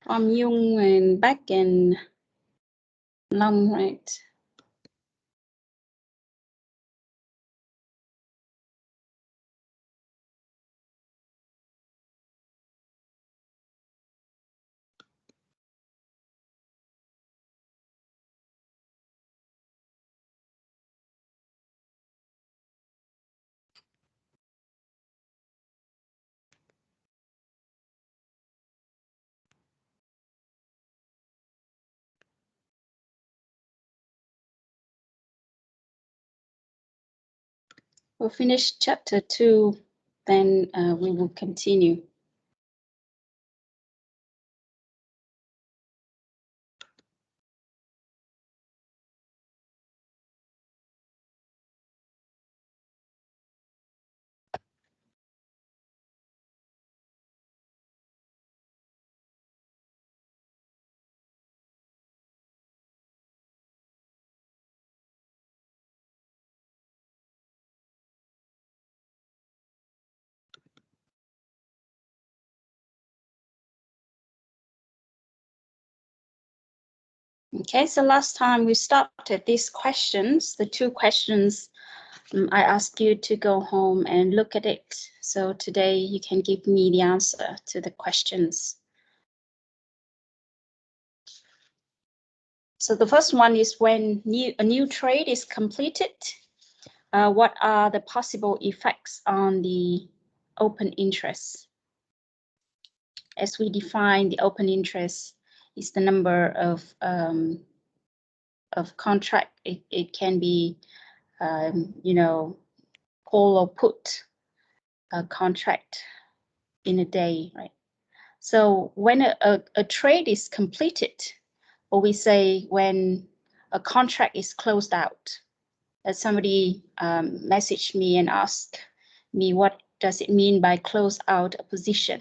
From Yung and Back and Long, right? We'll finish chapter 2, then we will continue. Okay, so last time we started these questions, the 2 questions. I asked you to go home and look at it. So today you can give me the answer to the questions. So the first one is when a new trade is completed, what are the possible effects on the open interest? As we define, the open interest is the number of contract. It can be, you know, call or put a contract in a day, right? So when a trade is completed, or we say when a contract is closed out, somebody messaged me and asked me what does it mean by close out a position.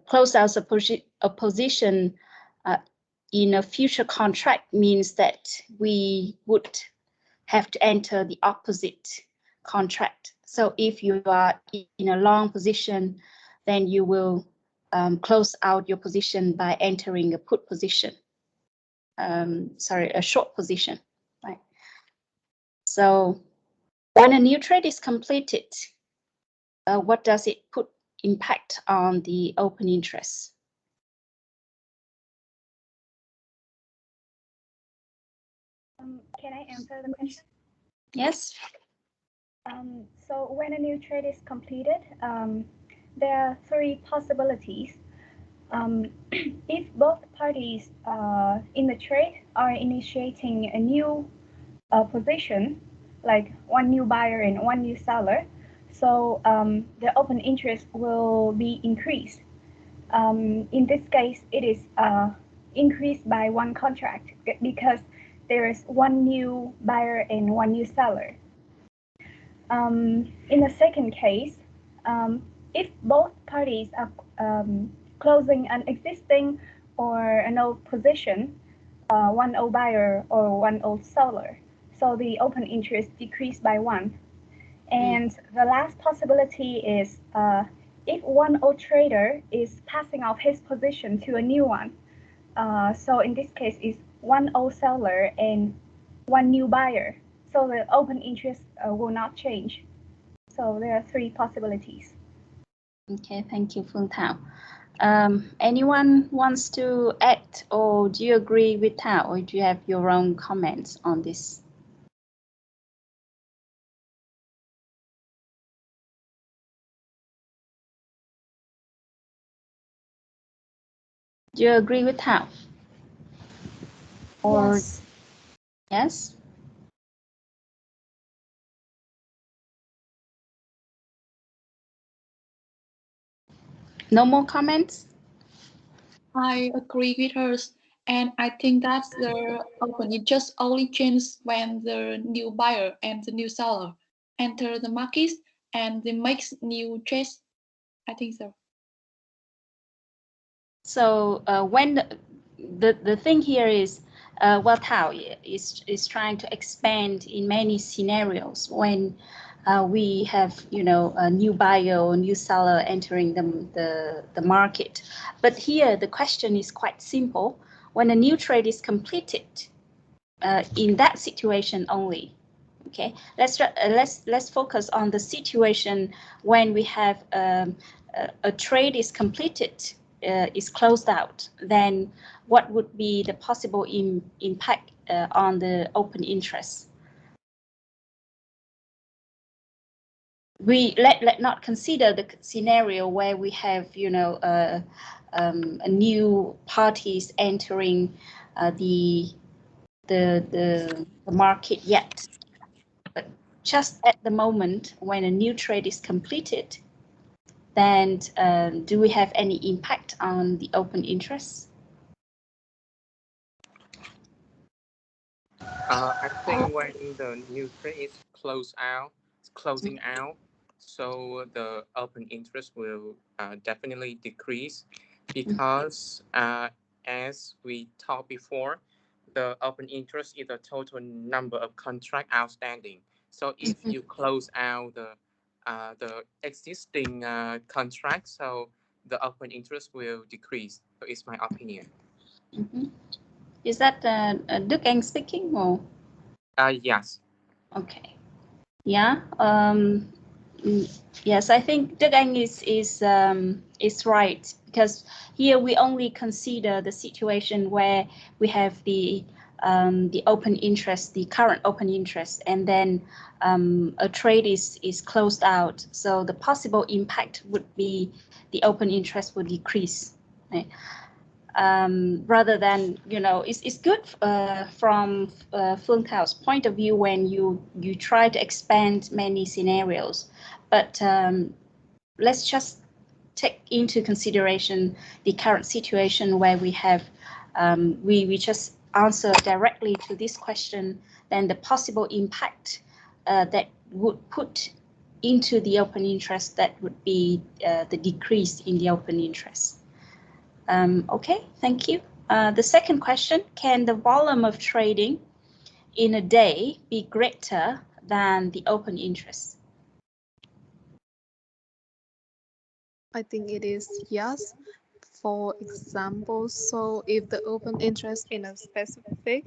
Close out a position in a future contract means that we would have to enter the opposite contract. So if you are in a long position, then you will close out your position by entering a put position. Sorry, a short position, right? So when a new trade is completed, what does it put impact on the open interest? Can I answer the question? Yes. So when a new trade is completed, there are 3 possibilities. If both parties in the trade are initiating a new position, like one new buyer and one new seller, so the open interest will be increased. In this case, it is increased by 1 contract because there is 1 new buyer and 1 new seller. In the second case, if both parties are closing an existing or an old position, 1 old buyer or 1 old seller, so the open interest decreased by 1. And the last possibility is if 1 old trader is passing off his position to a new one. So in this case, it's 1 old seller and 1 new buyer. So the open interest will not change. So there are 3 possibilities. Okay, thank you, Phương Thảo. Anyone wants to add, or do you agree with Thảo, or do you have your own comments on this? Do you agree with Thảo? Or yes. Yes? No more comments? I agree with her, and I think that the open interest only changes when the new buyer and the new seller enter the market and they make new trades. I think so. So when the thing here is well, Tao is trying to expand in many scenarios when we have, you know, a new buyer or new seller entering the market. But here the question is quite simple. When a new trade is completed, in that situation only. Okay, let's focus on the situation when we have a trade is completed, is closed out. Then what would be the possible impact on the open interest? We let not consider the scenario where we have, you know, a new parties entering the market yet. But just at the moment when a new trade is completed, then do we have any impact on the open interest? I think when the new trade is closing out, so the open interest will definitely decrease, because as we talked before, the open interest is the total number of contract outstanding. So if you close out the existing contract, so the open interest will decrease. So it's my opinion. Is that Đức Anh speaking or? Yes. Okay. Yeah. Yes, I think Đức Anh is right, because here we only consider the situation where we have the open interest, the current open interest, and then a trade is closed out. So the possible impact would be the open interest would decrease. Right? Rather than, you know, it's good from Phương Thao's point of view when you try to expand many scenarios, but let's just take into consideration the current situation where we have we just answer directly to this question, then the possible impact that would put into the open interest, that would be the decrease in the open interest. Okay, thank you. The second question, can the volume of trading in a day be greater than the open interest? I think it is yes. For example, so if the open interest in a specific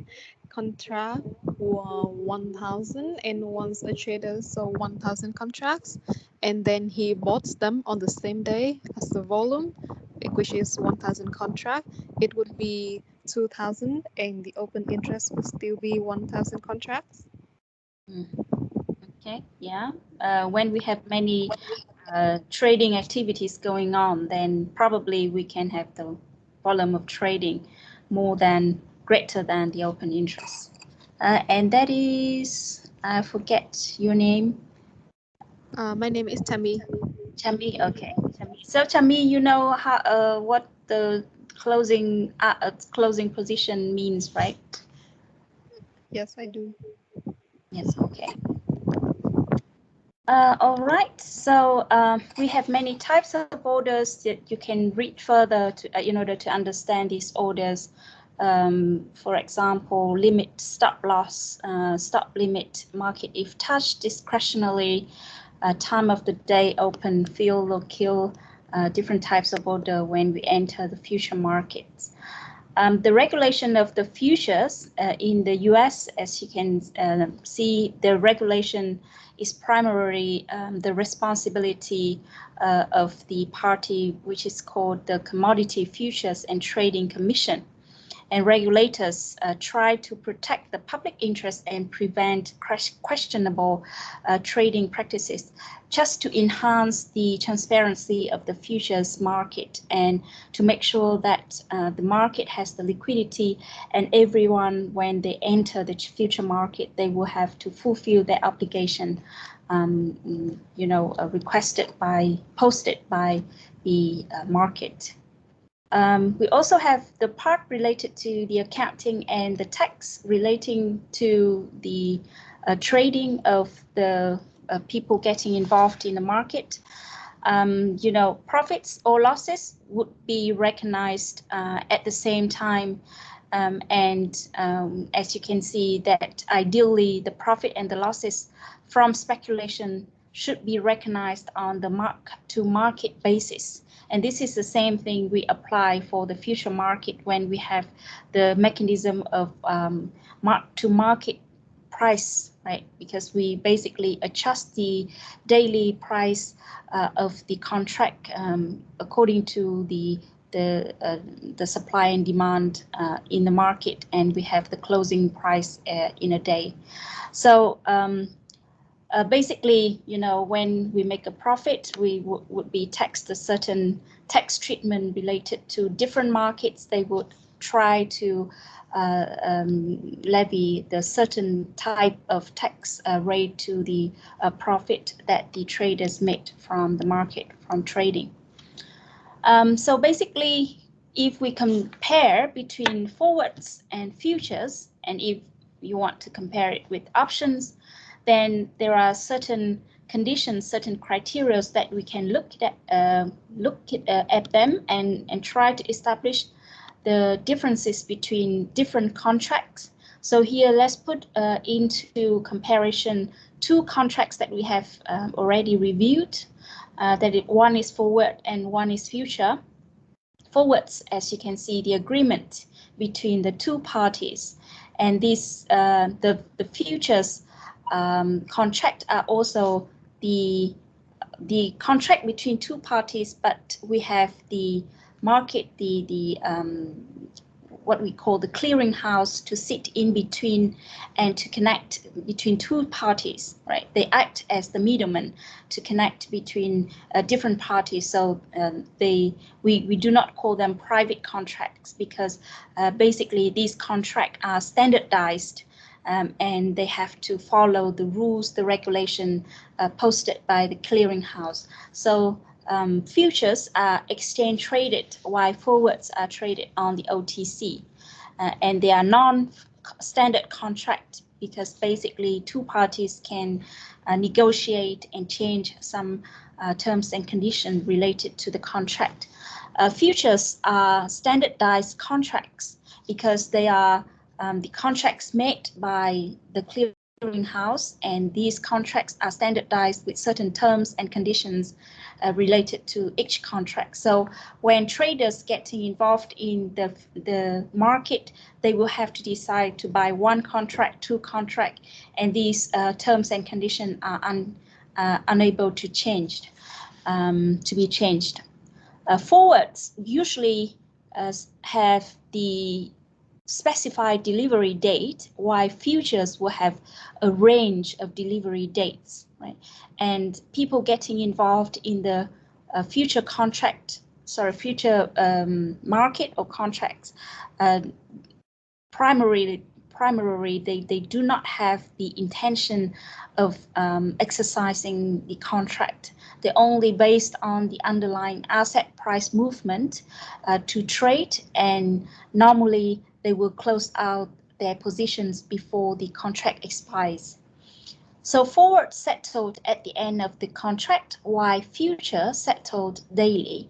contract were 1,000 and once a trader sold 1,000 contracts, and then he bought them on the same day as the volume, which is 1,000 contract, it would be 2,000 and the open interest would still be 1,000 contracts. Okay, yeah. When we have many trading activities going on, then probably we can have the volume of trading greater than the open interest. And that is, I forget your name. My name is Tammy. Tammy, okay. Tammy. So Tammy, you know how what the closing position means, right? Yes, I do. Yes, okay. All right, so we have many types of orders that you can read further to, in order to understand these orders. For example, limit, stop loss, stop limit, market if touched, discretionary, time of the day, open, fill or kill, different types of order when we enter the future markets. The regulation of the futures in the US, as you can see, the regulation is primarily the responsibility of the party, which is called the Commodity Futures and Trading Commission. And regulators try to protect the public interest and prevent questionable trading practices, just to enhance the transparency of the futures market and to make sure that the market has the liquidity, and everyone, when they enter the future market, they will have to fulfill their obligation, posted by the market. We also have the part related to the accounting and the tax relating to the trading of the people getting involved in the market. Profits or losses would be recognized at the same time As you can see that ideally the profit and the losses from speculation should be recognized on the mark-to-market basis. And this is the same thing we apply for the future market when we have the mechanism of mark-to-market price, right? Because we basically adjust the daily price of the contract according to the supply and demand in the market, and we have the closing price in a day. So basically, you know, when we make a profit, we would be taxed a certain tax treatment related to different markets. They would try to levy the certain type of tax rate to the profit that the traders made from the market, from trading. So basically, if we compare between forwards and futures, and if you want to compare it with options, then there are certain conditions, certain criteria that we can look at them and try to establish the differences between different contracts. So here, let's put into comparison two contracts that we have already reviewed. One is forward and one is future. Forwards, as you can see, the agreement between the two parties, and this the futures contract are also the contract between two parties, but we have the market, what we call the clearing house to sit in between and to connect between two parties, right? They act as the middleman to connect between different parties. So we do not call them private contracts because basically these contracts are standardized and they have to follow the rules, the regulation posted by the clearing house. So futures are exchange traded while forwards are traded on the OTC, and they are non-standard contract because basically two parties can negotiate and change some terms and conditions related to the contract. Futures are standardized contracts because they are the contracts made by the clearing house, and these contracts are standardized with certain terms and conditions related to each contract. So when traders getting involved in the market, they will have to decide to buy one contract, two contract, and these terms and conditions are unable to change, to be changed. Forwards usually have the specified delivery date, while futures will have a range of delivery dates, right? And people getting involved in the future market or contracts, primarily they do not have the intention of exercising the contract. They're only based on the underlying asset price movement to trade, and normally they will close out their positions before the contract expires. So forward settled at the end of the contract, while future settled daily.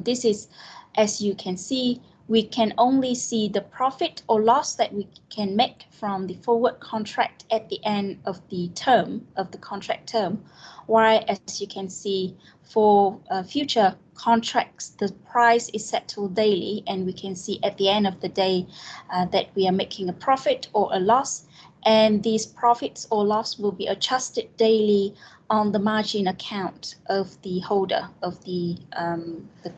This is, as you can see, we can only see the profit or loss that we can make from the forward contract at the end of the term, of the contract term, while as you can see for future contracts, the price is settled daily, and we can see at the end of the day that we are making a profit or a loss, and these profits or loss will be adjusted daily on the margin account of the holder, of the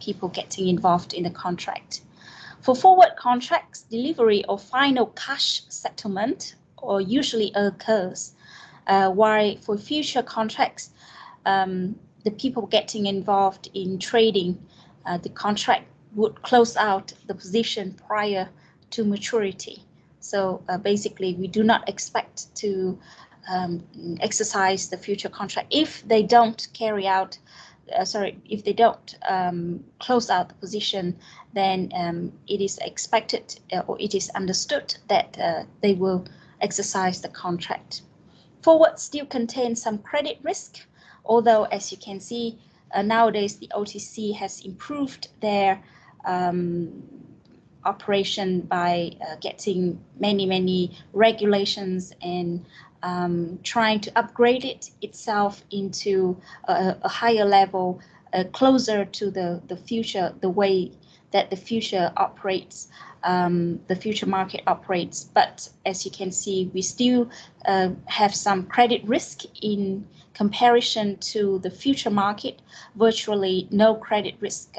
people getting involved in the contract. For forward contracts, delivery or final cash settlement or usually occurs, while for future contracts, the people getting involved in trading, the contract would close out the position prior to maturity. So basically, we do not expect to exercise the future contract if they don't carry out. If they don't close out the position, then it is expected or it is understood that they will exercise the contract. Forward still contains some credit risk, although as you can see, operation by getting many regulations and trying to upgrade it itself into a higher level, closer to the future, the way that the future operates, the future market operates. But as you can see, we still have some credit risk in comparison to the future market. Virtually no credit risk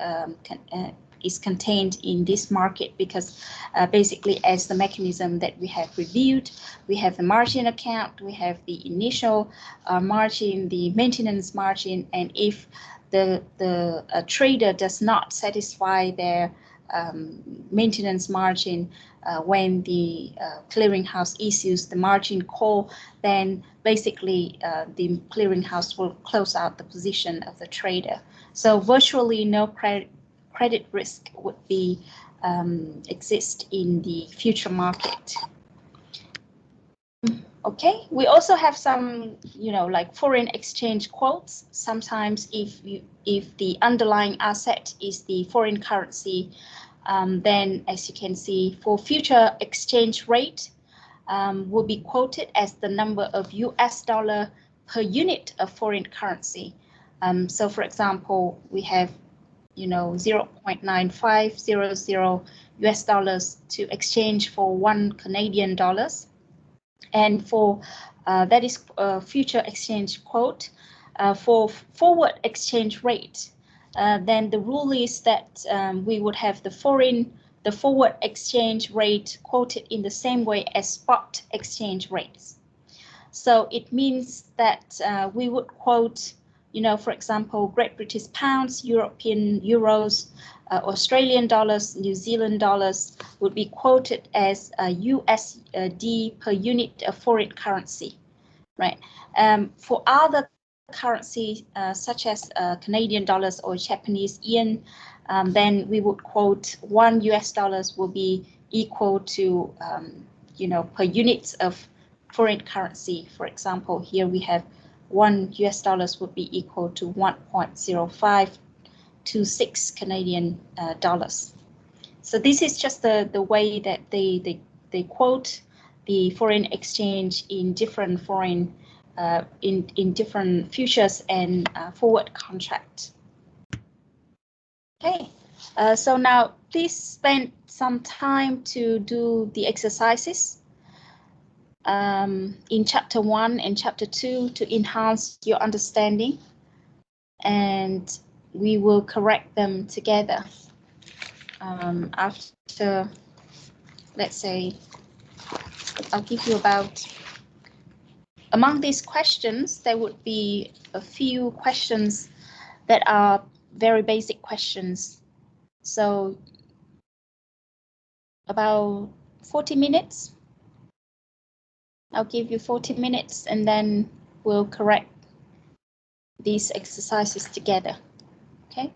is contained in this market, because basically, as the mechanism that we have reviewed, we have the margin account, we have the initial margin, the maintenance margin, and if the trader does not satisfy their maintenance margin when the clearinghouse issues the margin call, then basically the clearinghouse will close out the position of the trader. So virtually no credit risk would be exist in the future market. Okay, we also have some, like foreign exchange quotes. Sometimes if the underlying asset is the foreign currency, then as you can see, for future exchange rate will be quoted as the number of US dollar per unit of foreign currency. So for example, we have 0.9500 US dollars to exchange for 1 Canadian dollars. And for that is future exchange quote. For forward exchange rate, then the rule is that we would have the forward exchange rate quoted in the same way as spot exchange rates. So it means that we would quote, for example, Great British pounds, European euros, Australian dollars, New Zealand dollars would be quoted as USD per unit of foreign currency, right? For other currency such as Canadian dollars or Japanese yen, then we would quote 1 US dollars will be equal to, per units of foreign currency. For example, here we have 1 US dollars would be equal to 1.0526 Canadian dollars. So this is just the way that they quote the foreign exchange in different foreign in different futures and forward contract. Okay, so now please spend some time to do the exercises in chapter 1 and chapter 2 to enhance your understanding, and we will correct them together after, let's say, I'll give you about, among these questions, there would be a few questions that are very basic questions. So about 40 minutes. I'll give you 40 minutes and then we'll correct these exercises together. Okay.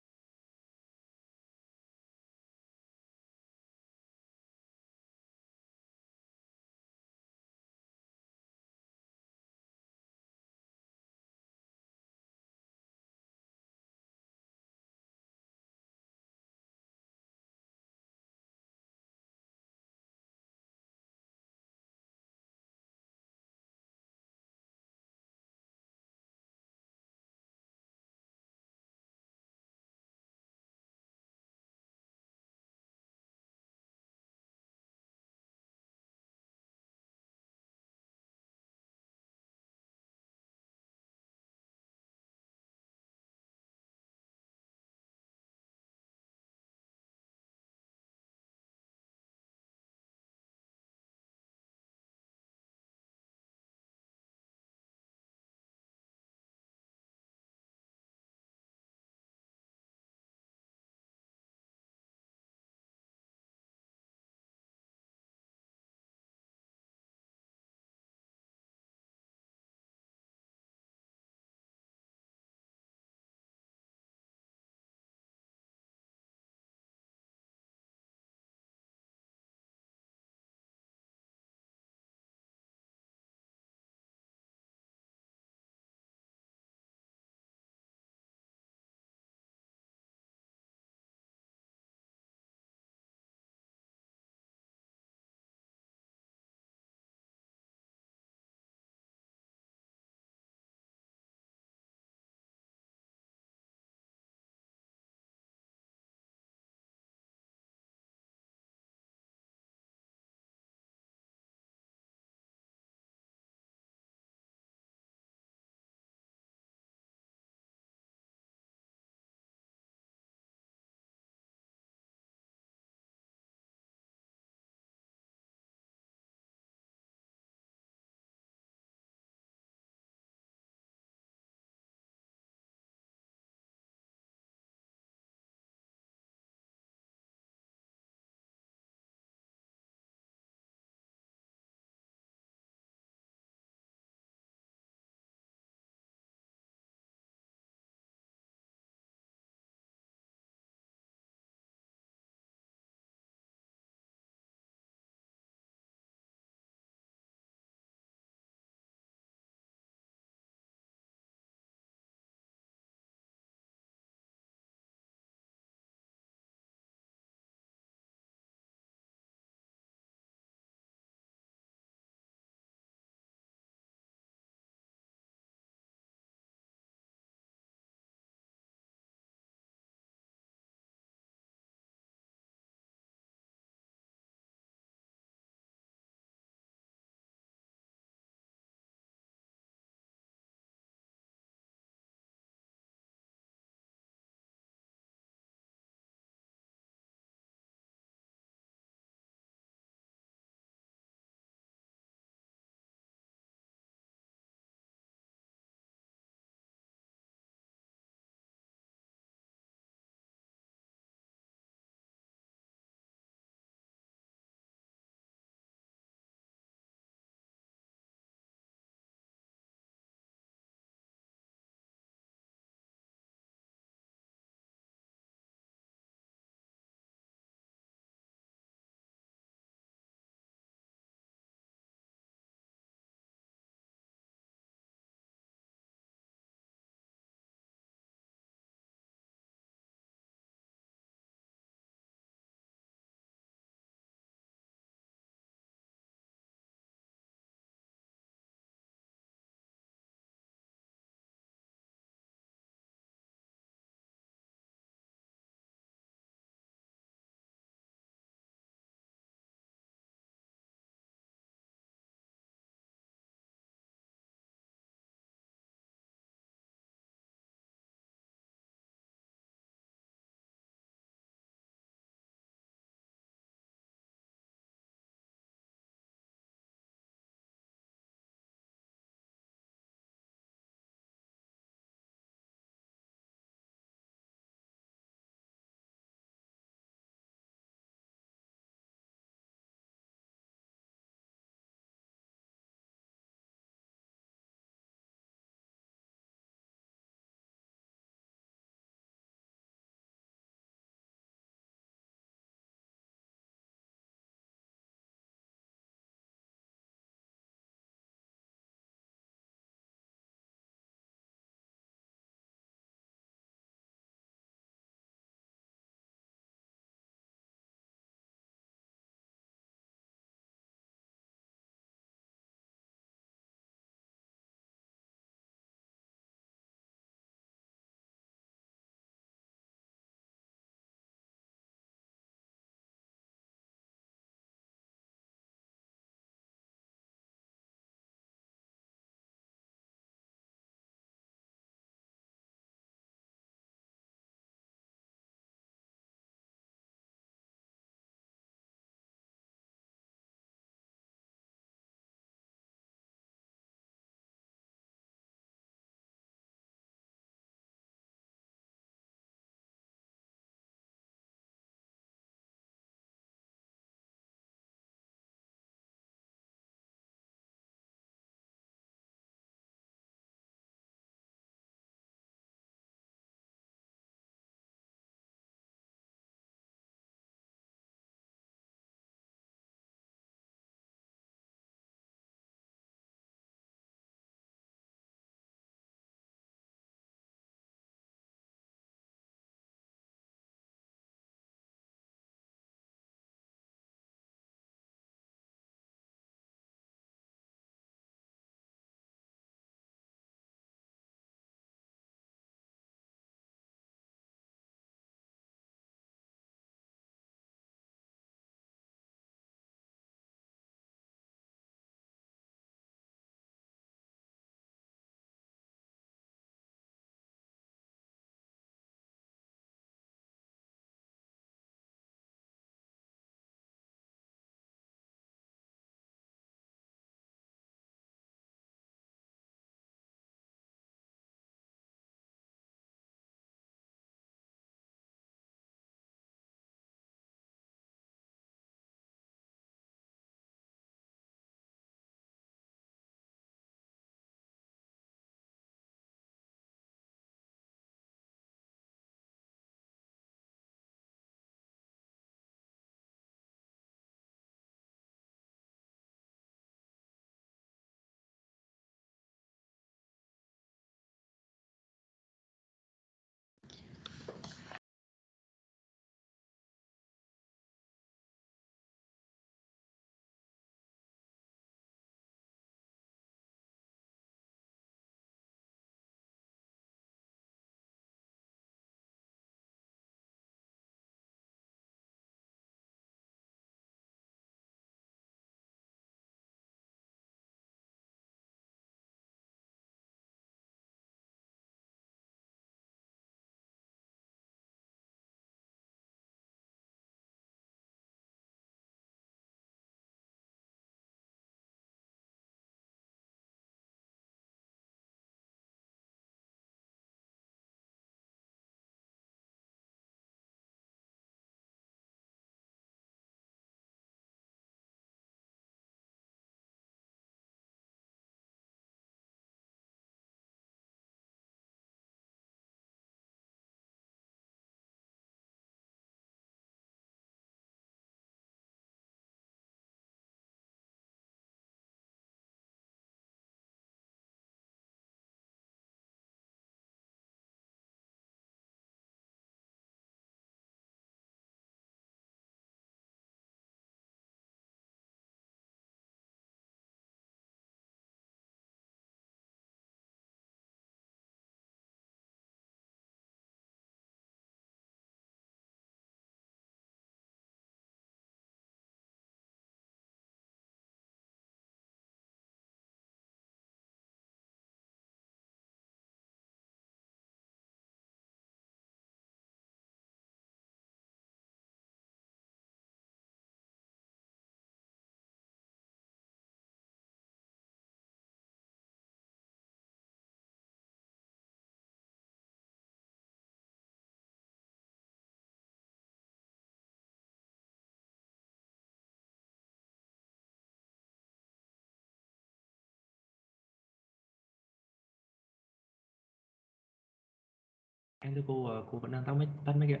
Em thưa cô vẫn đang tắt mic ạ.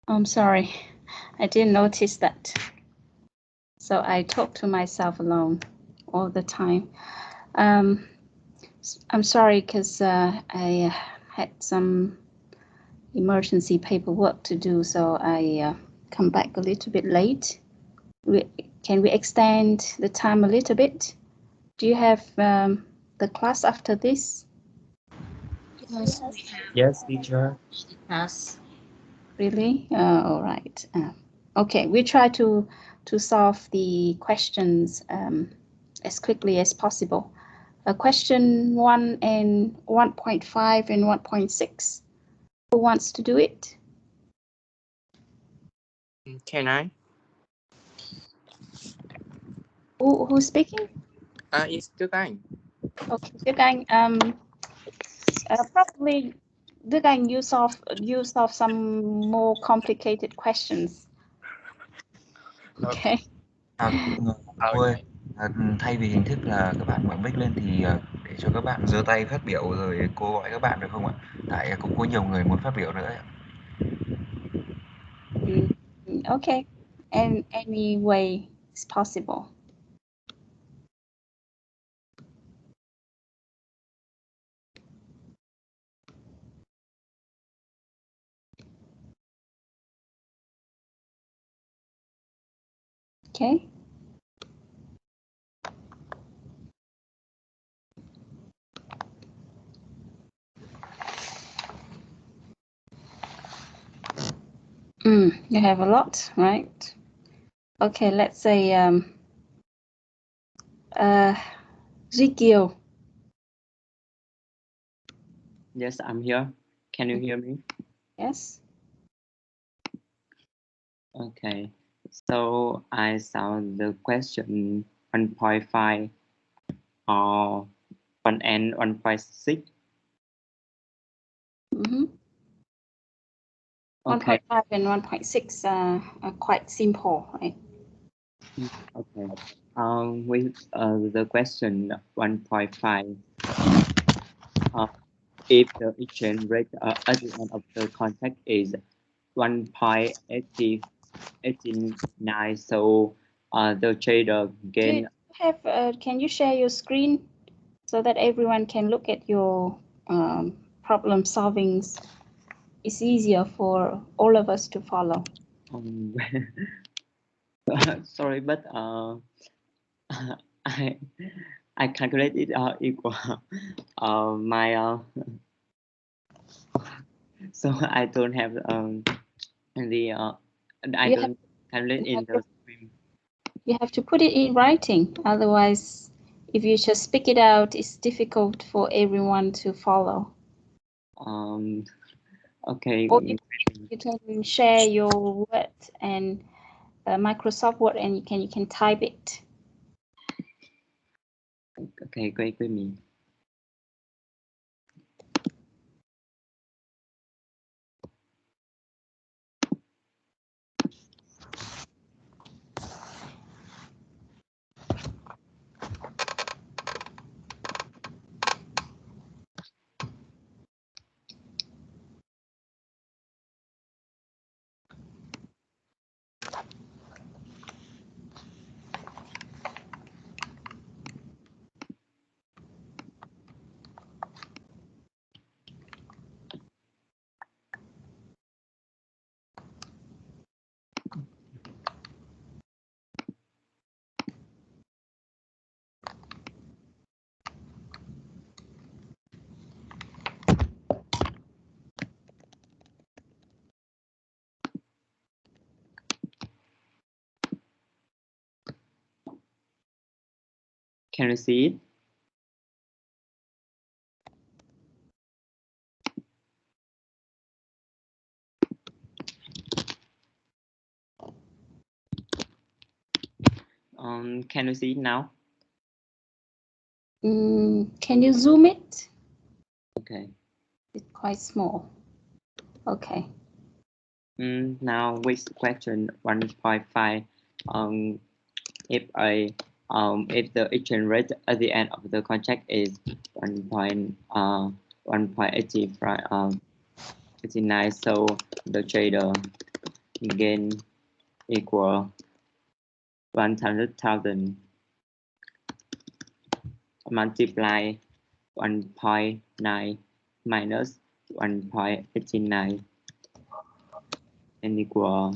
I'm sorry, I didn't notice that. So I talk to myself alone all the time. I'm sorry because I had some emergency paperwork to do, so I come back a little bit late. Can we extend the time a little bit? Do you have the class after this? Yes, Yes, teacher. yes. Really? All right. Okay, we try to solve the questions as quickly as possible. Question 1 and 1.5 and 1.6. Who wants to do it? Can I? Who's speaking? It's Đức Anh. Okay, Đức Anh. Probably Đức Anh, you solve some more complicated questions. Okay. Cô ơi, thay vì hình thức là các bạn bấm mic lên thì để cho các bạn giơ tay phát biểu rồi cô gọi các bạn được không ạ? Tại cũng có nhiều người muốn phát biểu nữa ạ. Okay. And any way is possible. Okay. You have a lot, right? Okay, let's say Zikio. Yes, I'm here. Can you hear me? Yes. Okay. So I saw the question 1.5 or 1 and 1.6. Mm-hmm. Okay. 1.5 and 1.6 are quite simple, right? Okay. With the question 1.5, if the exchange rate at the end of the contract is 1.89, so the trader gain. Can you share your screen so that everyone can look at your problem solvings? It's easier for all of us to follow. Sorry, but I calculate it equal my so I don't have the I don't calculate in the screen. You have to put it in writing, otherwise if you just speak it out, it's difficult for everyone to follow. Okay. Or you can share your Word and Microsoft Word, and you can type it. Okay, great with me. Can you see it? Can you see it now? Can you zoom it? Okay. It's quite small. Okay. Now with question 1.5, if a if the exchange rate at the end of the contract is 1.89, so the trader gain equal 100,000 multiply 1.9 minus 1.89 and equal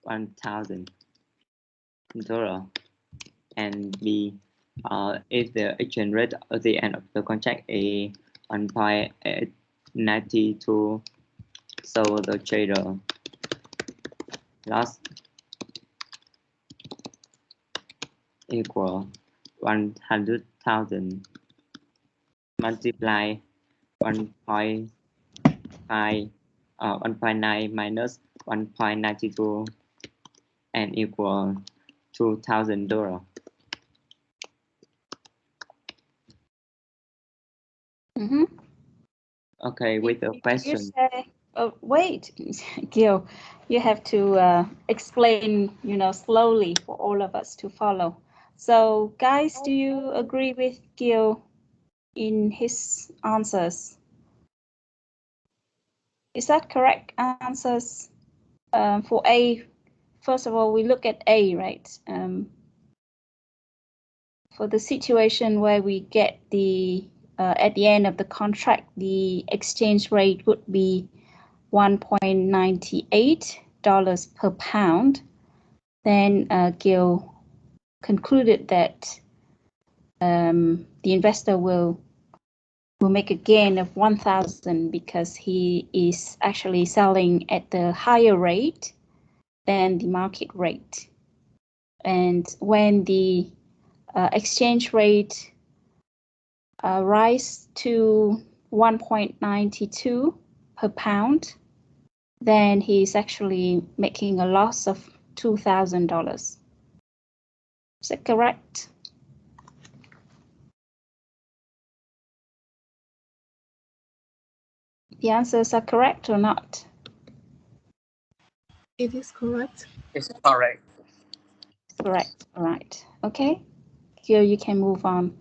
$1,000. And B, if the exchange rate at the end of the contract is 1.92, so the trader loss equal 100,000 multiply 1.9 minus 1.92 and equal $2,000. Mm-hmm. Okay, with the question. Oh, wait, Gil, you have to explain, slowly for all of us to follow. So, guys, do you agree with Gil in his answers? Is that correct answers? For A, first of all, we look at A, right? For the situation where we get the at the end of the contract, the exchange rate would be $1.98 per pound. Then Gil concluded that the investor will make a gain of 1,000 because he is actually selling at the higher rate than the market rate. And when the exchange rate rise to 1.92 per pound, then he's actually making a loss of $2,000. Is that correct? The answers are correct or not? It is correct. It's correct. Correct. All right. Okay. Here you can move on.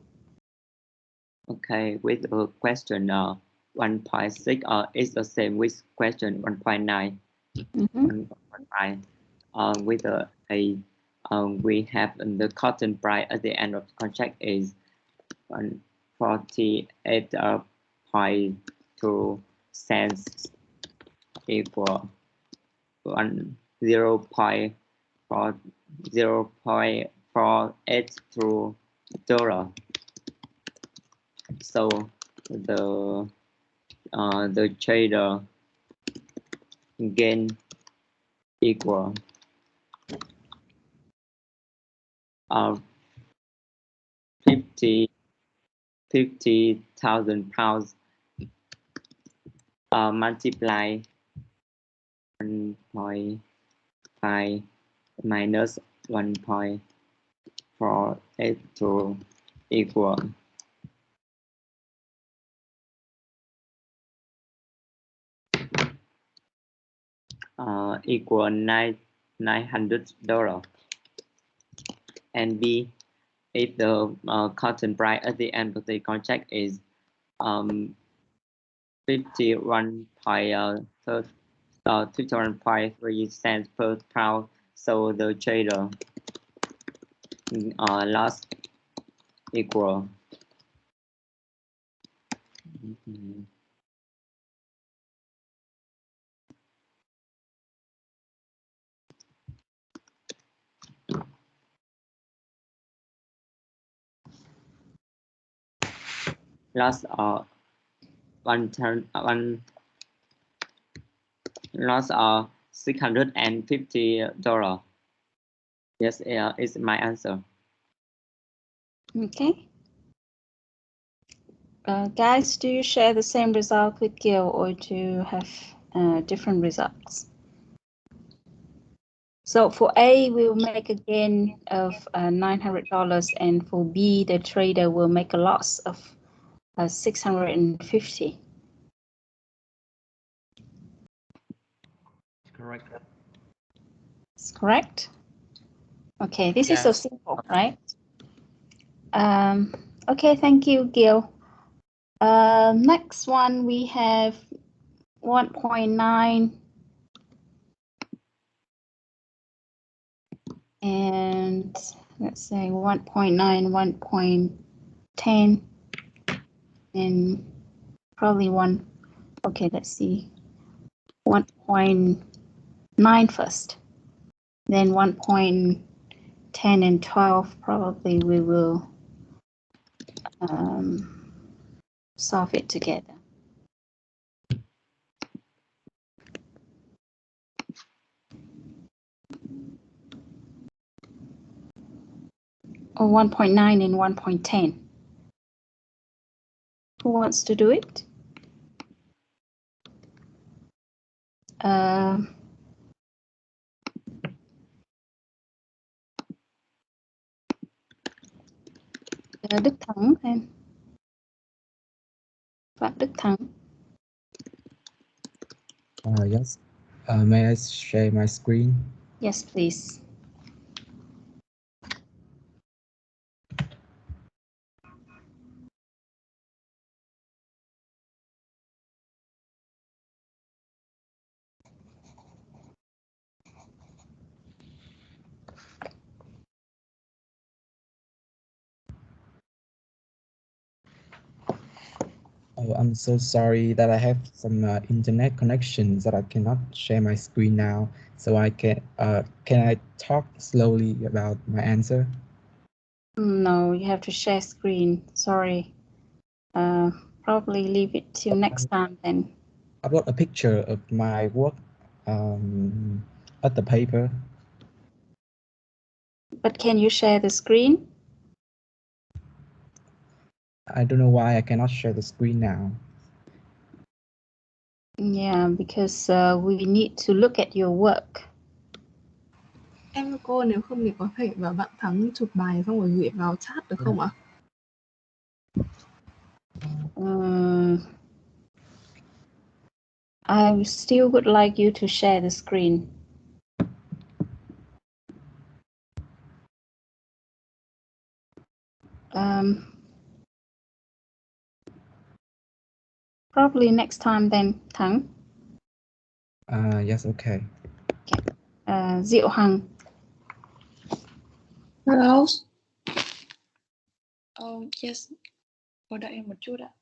Okay, with the question 1.6 is the same with question 1.9. Mm-hmm. With the we have the cotton price at the end of the contract is 48.2 cents equal 0.482 dollar. So the trader gain equal 50,000 pounds multiply 1.5 minus 1.482 equal equal $900. And B, if the cotton price at the end of the contract is 51.3 cents per pound, so the trader loss equal loss $650. Yes, is my answer. Okay. Guys, do you share the same result with Gil, or do you have different results? So for A, we'll make a gain of $900, and for B, the trader will make a loss of 650. Correct. That's correct. Okay, this is so Yes. simple, right? Okay, thank you, Gil. Next one, we have 1.9 and let's say 1.9, 1.10, and probably one. Okay, let's see. 1.9 first, then 1.10 and 12. Probably we will solve it together. Or 1.9 and 1.10. Who wants to do it? Đức Thắng em. Phạm Đức Thắng. Yes. May I share my screen? Yes, please. Oh, I'm so sorry that I have some internet connections that I cannot share my screen now. So I can I talk slowly about my answer? No, you have to share screen. Sorry. Probably leave it till next time then. I brought a picture of my work at the paper. But can you share the screen? I don't know why I cannot share the screen now. Yeah, because we need to look at your work. Em cô, nếu không thì có thể bảo bạn Thắng chụp bài xong rồi gửi vào chat được không ạ? I still would like you to share the screen. Probably next time then, Thắng. Yes, okay. Diệu Hằng. Hello. Yes. Đợi em một chút ạ.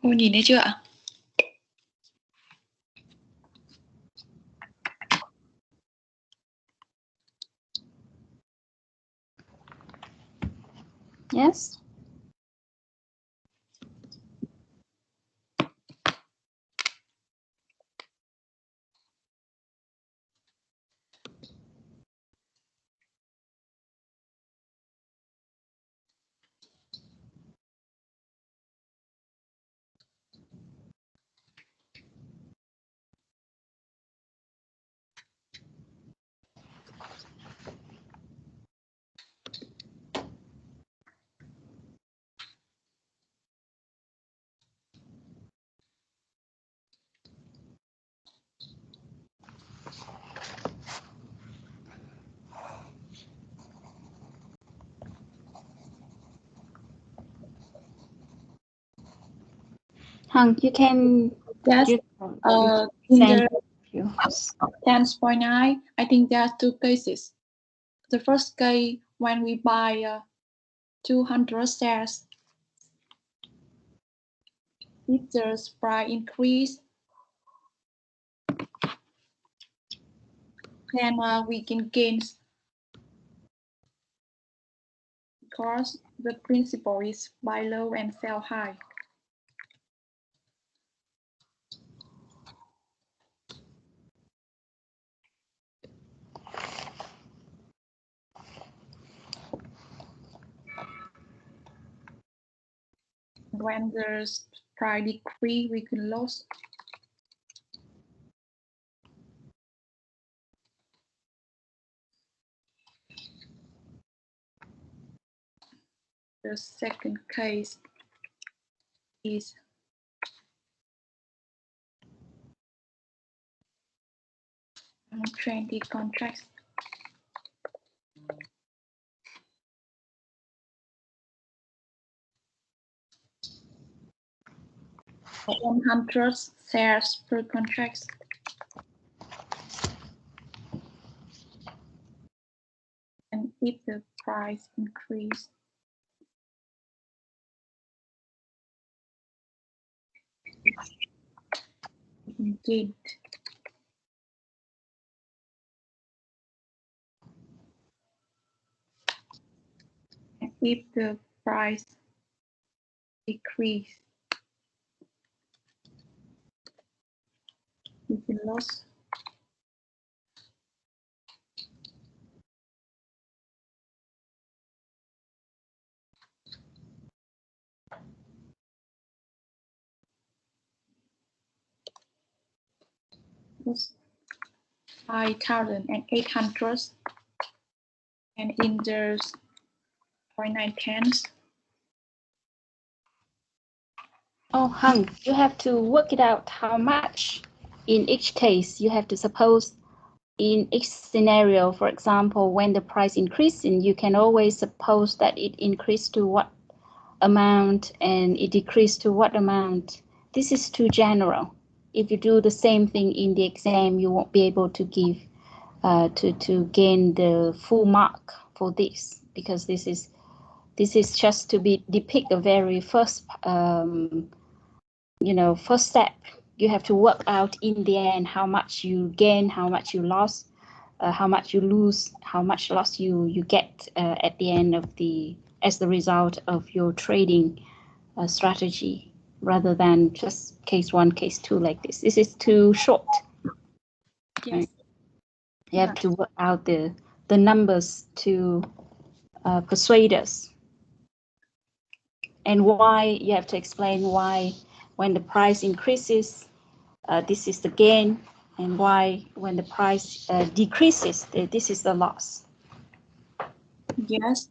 Cô nhìn thấy chưa ạ? Yes. Hằng, you can. Yes. In the 10.9, I think there are two cases. The first case, when we buy 200 shares, if the price increase, then we can gain because the principle is buy low and sell high. When there's price decrease, we can lose. The second case is trendy contracts. For 100 shares per contract. And if the price increase, indeed. And if the price decrease, we can lose. Lose 5,800 and in the 0.9 Oh, Hung, you have to work it out how much in each case. You have to suppose in each scenario, for example, when the price increasing, you can always suppose that it increased to what amount and it decreased to what amount. This is too general. If you do the same thing in the exam, you won't be able to give to gain the full mark for this, because this is just to be depict the very first first step. You have to work out in the end how much you gain, how much you lost, how much you lose, how much loss you get at the end of as the result of your trading strategy, rather than just case 1, case 2 like this. This is too short. Yes. Right? You have to work out the numbers to persuade us. And why, you have to explain why when the price increases, this is the gain, and why when the price decreases, this is the loss. Yes.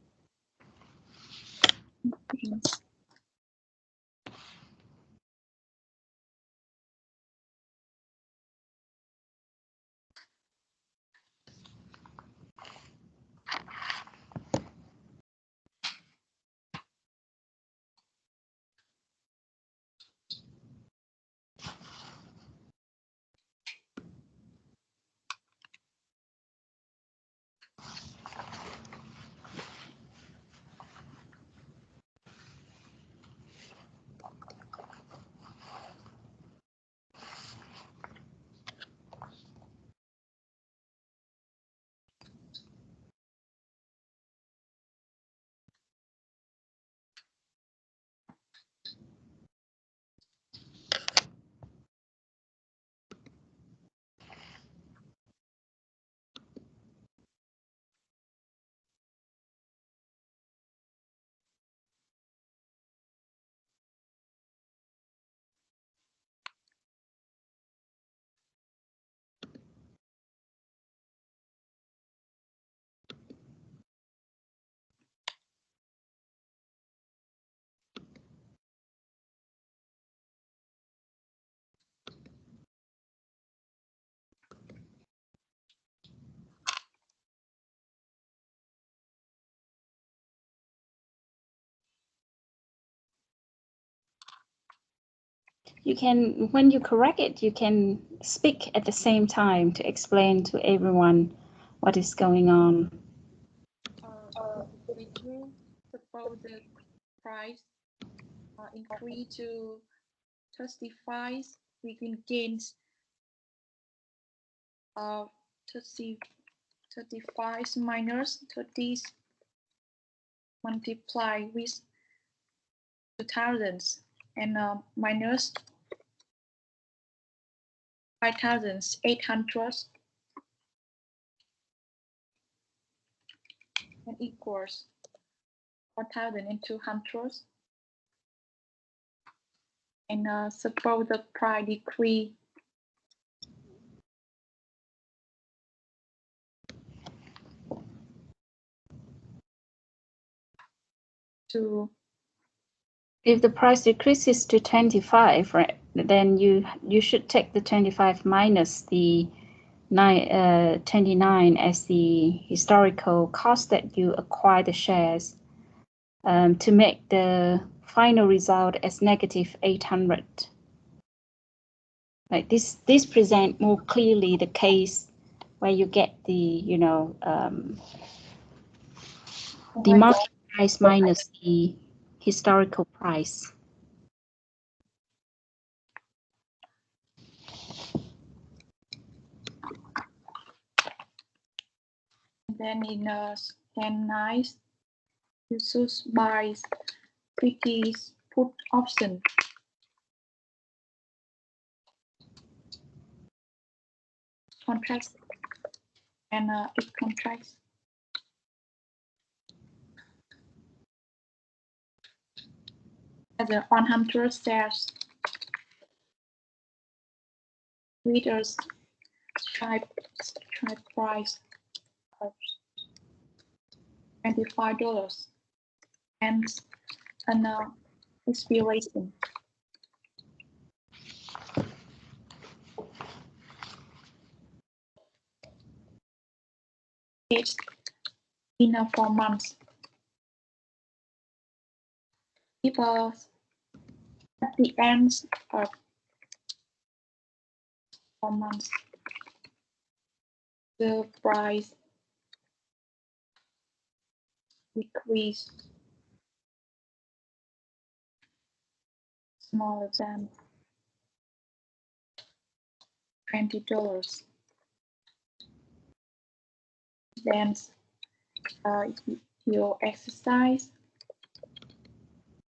You can, when you correct it, you can speak at the same time to explain to everyone what is going on. We do suppose the price increase to 35, we can gain 35 minus 30 multiply with 2,000 and minus 5,800 and equals 1,200 and suppose the price decrease to, if the price decreases to 25, right, then you should take the 25 minus the 29 as the historical cost that you acquire the shares, to make the final result as negative 800. Right, this present more clearly the case where you get the the market price minus the historical price. then in stand 9 you should buy equities put option. Contracts and it contracts. As a 100 shares, readers strike price of $25 and an expiration. It's in 4 months. If at the end of 4 months, the price decrease smaller than $20, then you exercise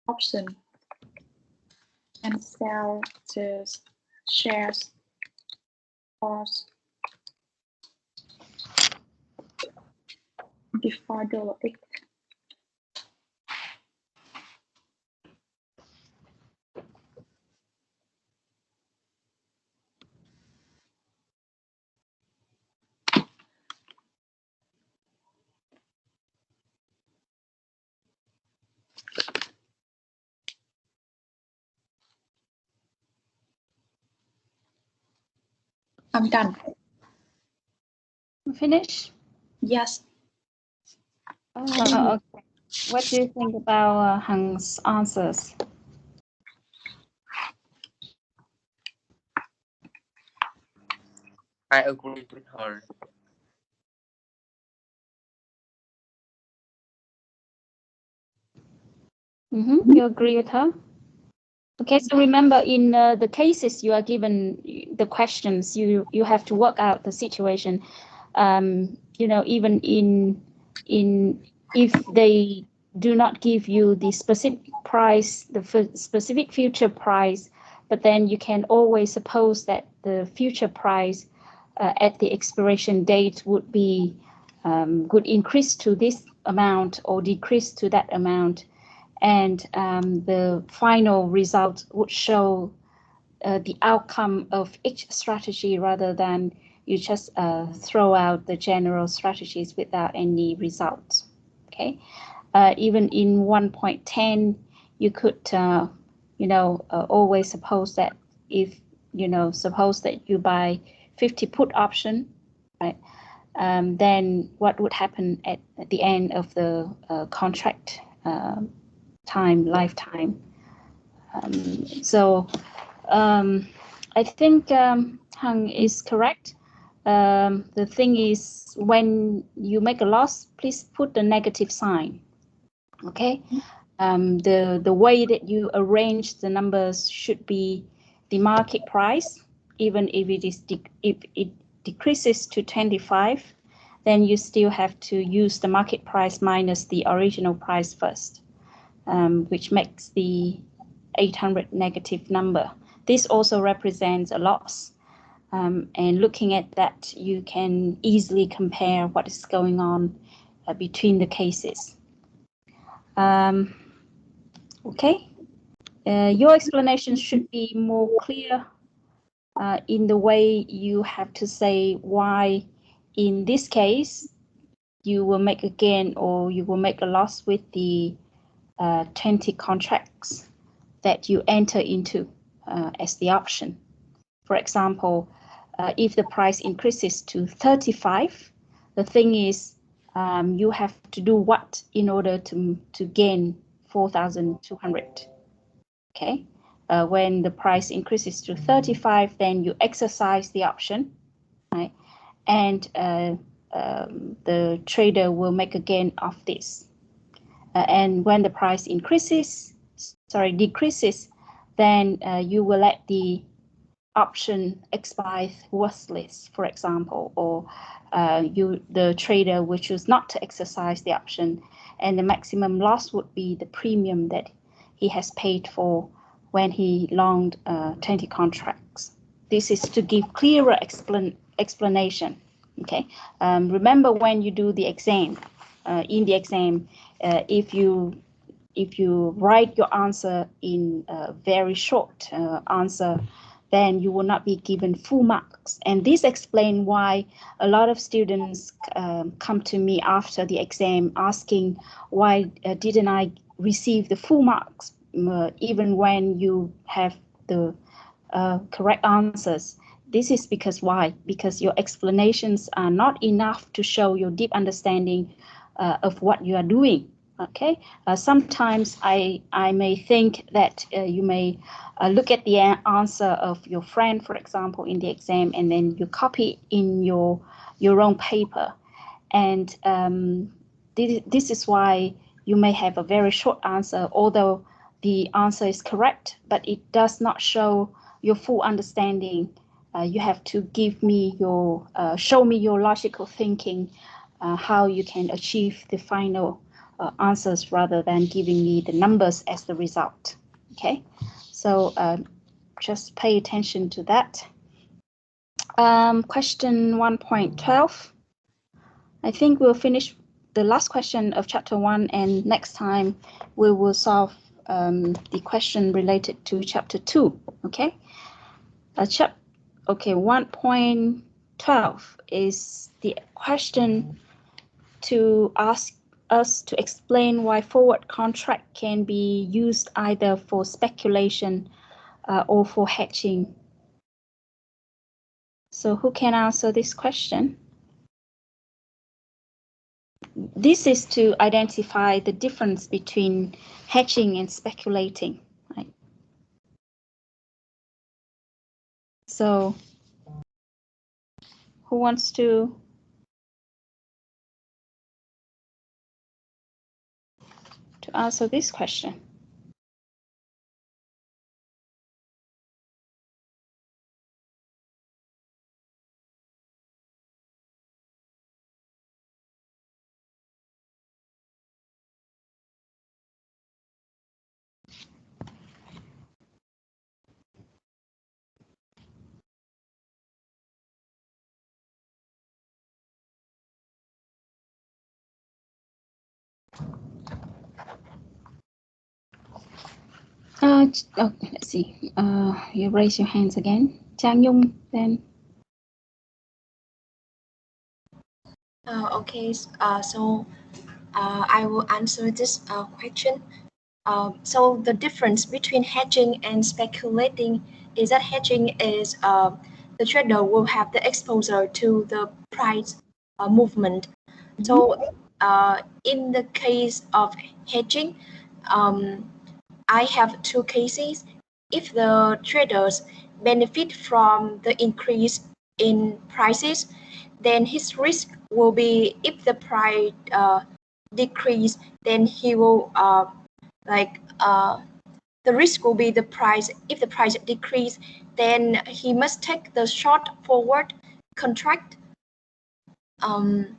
option and sell the shares for $25. I'm done. Finish? Yes. Okay. What do you think about Hang's answers? I agree with her. You agree with her? Okay, so remember in the cases you are given the questions, you have to work out the situation. Even in if they do not give you the specific price, the specific future price, but then you can always suppose that the future price at the expiration date would be would increase to this amount or decrease to that amount. And the final result would show the outcome of each strategy rather than you just throw out the general strategies without any results. Okay, even in 1.10, you could always suppose that if suppose that you buy 50 put option, right? Then what would happen at the end of the contract lifetime. I think Hang is correct. The thing is, when you make a loss, please put the negative sign. Okay. The way that you arrange the numbers should be the market price, even if it decreases to 25, then you still have to use the market price minus the original price first. Which makes the 800 negative number. This also represents a loss. And looking at that, you can easily compare what is going on between the cases. Okay, Your explanation should be more clear in the way you have to say why in this case you will make a gain or you will make a loss with the 20 contracts that you enter into as the option. For example, if the price increases to 35, the thing is you have to do what in order to gain 4,200. Okay, when the price increases to 35, then you exercise the option, right? And the trader will make a gain of this. And when the price decreases, then you will let the option expire worthless, for example, or the trader will choose not to exercise the option, and the maximum loss would be the premium that he has paid for when he longed 20 contracts. This is to give clearer explanation. Okay. Remember when you do the exam, in the exam, if you write your answer in a very short answer, then you will not be given full marks. And this explains why a lot of students come to me after the exam asking, why didn't I receive the full marks even when you have the correct answers? This is because why? Because your explanations are not enough to show your deep understanding of what you are doing. Okay, sometimes I may think that you may look at the answer of your friend, for example, in the exam, and then you copy in your own paper. And this is why you may have a very short answer, although the answer is correct, but it does not show your full understanding. You have to give me show me your logical thinking, how you can achieve the final answers rather than giving me the numbers as the result. Okay, so just pay attention to that. Question 1.12. I think we'll finish the last question of chapter 1, and next time we will solve the question related to chapter 2. Okay. Okay, 1.12 is the question to ask us to explain why forward contract can be used either for speculation or for hedging. So who can answer this question? This is to identify the difference between hedging and speculating, right? So who wants to answer this question? Let's see. You raise your hands again. Trang Nhung, then. Okay, so I will answer this question. So the difference between hedging and speculating is that hedging is the trader will have the exposure to the price movement. Mm-hmm. So in the case of hedging, I have two cases. If the traders benefit from the increase in prices, then his risk will be if the price decrease, then he will the risk will be the price. If the price decrease, then he must take the short forward contract. In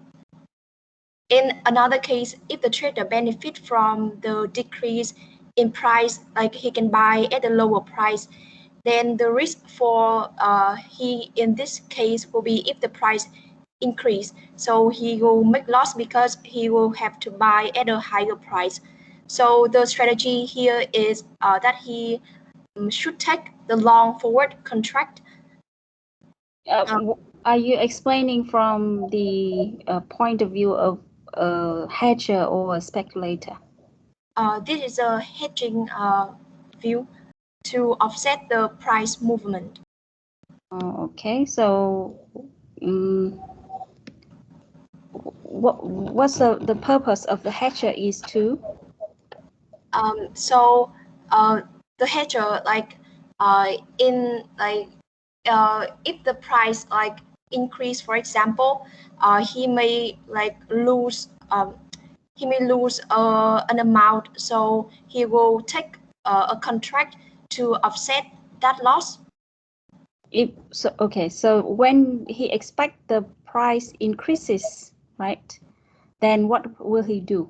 another case, if the trader benefit from the decrease in price, like he can buy at a lower price, then the risk for he in this case will be if the price increase, so he will make loss because he will have to buy at a higher price. So the strategy here is that he should take the long forward contract. Are you explaining from the point of view of a hedger or a speculator? This is a hedging view to offset the price movement. Okay, so what's the purpose of the hedger is to? So the hedger, like if the price like increase, for example, he may like lose an amount, so he will take a contract to offset that loss. So when he expect the price increases, right? Then what will he do?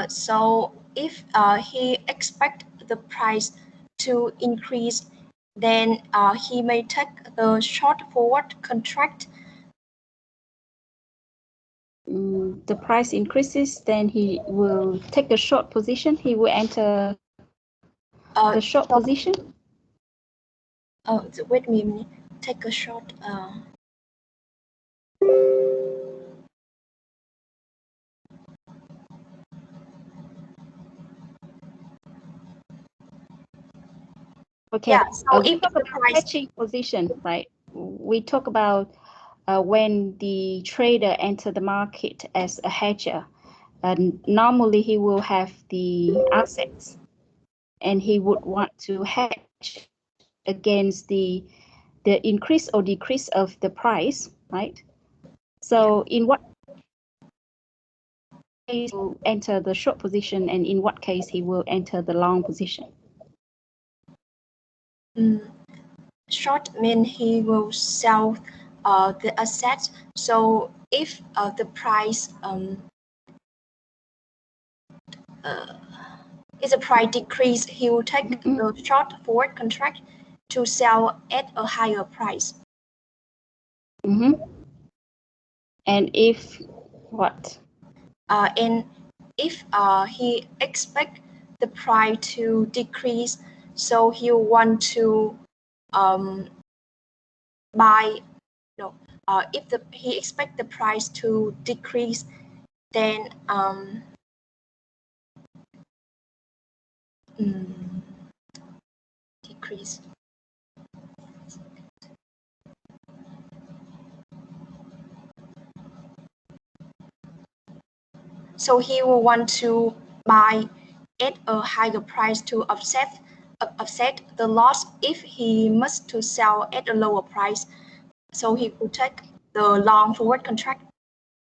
So if he expect the price to increase, then he may take the short forward contract. The price increases, then he will take a short position. He will enter the short position. Wait a minute. Take a short. Okay. Yeah. So We if talk the about price hedging position, right? We talk about when the trader enter the market as a hedger. Normally, he will have the assets, and he would want to hedge against the increase or decrease of the price, right? So, in what case he will enter the short position, and in what case he will enter the long position? Short means he will sell the assets. So if the price is a price decrease, he will take the short forward contract to sell at a higher price. And if what? And if he expect the price to decrease, so he will want to buy. No, if he expect the price to decrease, then decrease. So he will want to buy at a higher price to offset the loss if he must to sell at a lower price. So he could take the long forward contract.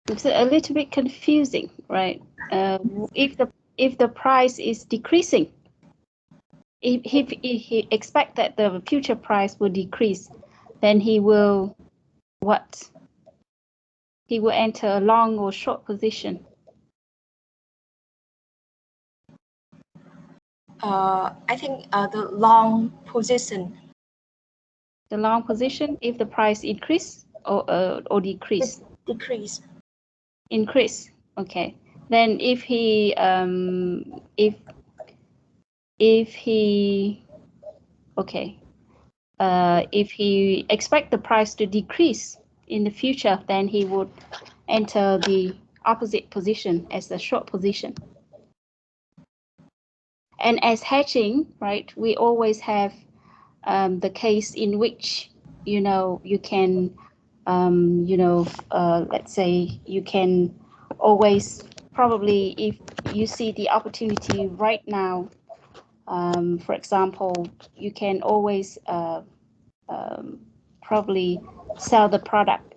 It's a little bit confusing, right? If the price is decreasing, if he expect that the future price will decrease, then he will what? He will enter a long or short position. I think the long position. The long position if the price increase or decrease. Decrease. Increase. Okay. Then if he if he expect the price to decrease in the future, then he would enter the opposite position as a short position. And as hedging, right, we always have the case in which, you can, let's say you can always, probably if you see the opportunity right now, for example, you can always probably sell the product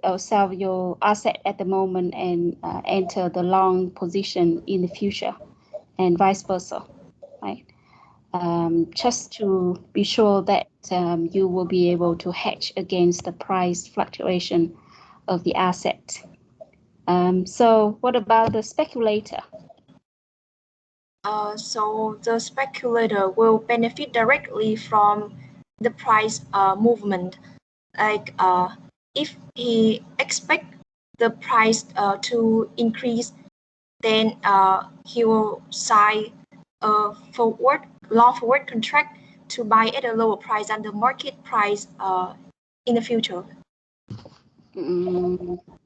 or sell your asset at the moment and enter the long position in the future, and vice versa, right? Just to be sure that you will be able to hedge against the price fluctuation of the asset. So what about the speculator? So the speculator will benefit directly from the price movement. Like if he expect the price to increase, then he will sign a long forward contract to buy at a lower price than the market price in the future.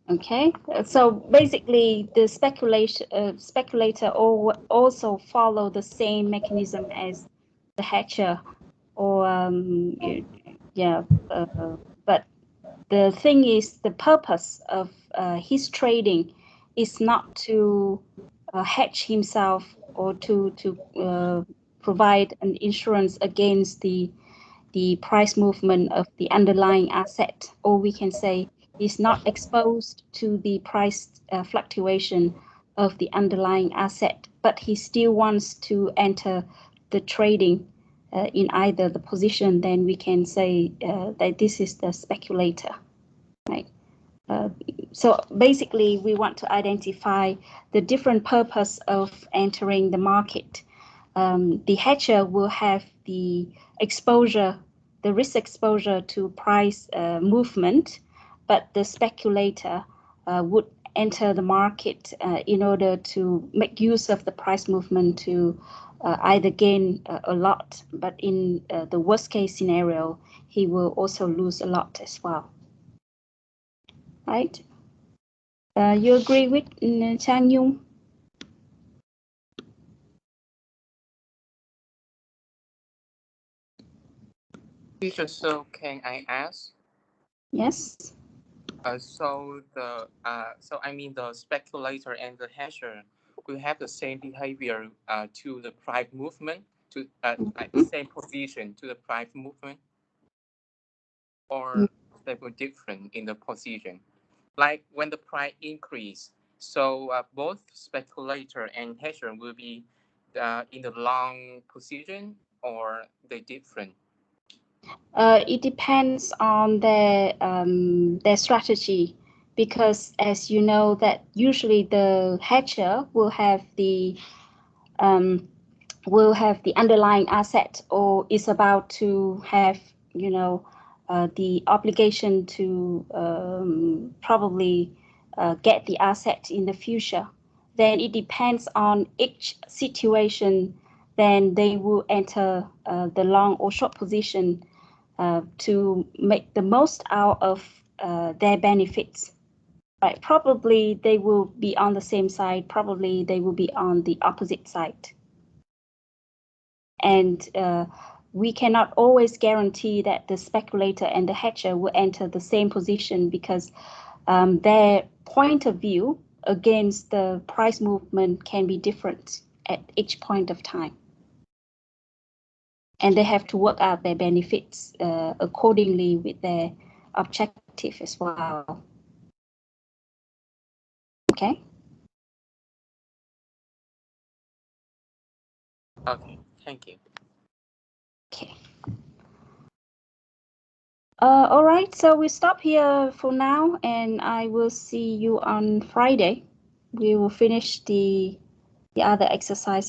Okay, so basically the speculator also follow the same mechanism as the hedger, or but the thing is, the purpose of his trading is not to hedge himself or to provide an insurance against the price movement of the underlying asset, or we can say is not exposed to the price fluctuation of the underlying asset, but he still wants to enter the trading in either the position. Then we can say that this is the speculator, right? So basically, we want to identify the different purpose of entering the market. The hedger will have the exposure, the risk exposure to price movement, but the speculator would enter the market in order to make use of the price movement to either gain a lot, but in the worst case scenario, he will also lose a lot as well. Right? You agree with Chang Yun? Teacher, so can I ask? Yes. So the speculator and the hedger will have the same behavior to the price movement, to like the same position to the price movement, or they were different in the position. Like when the price increase, so both speculator and hedger will be in the long position, or they different. It depends on their strategy, because as you know that usually the hedger will have the underlying asset, or is about to have the obligation to probably get the asset in the future. Then it depends on each situation. Then they will enter the long or short position to make the most out of their benefits. Right? Probably they will be on the same side. Probably they will be on the opposite side. And we cannot always guarantee that the speculator and the hedger will enter the same position, because their point of view against the price movement can be different at each point of time. And they have to work out their benefits accordingly with their objective as well. Okay. Okay, thank you. Okay. All right, so we stop here for now, and I will see you on Friday. We will finish the other exercise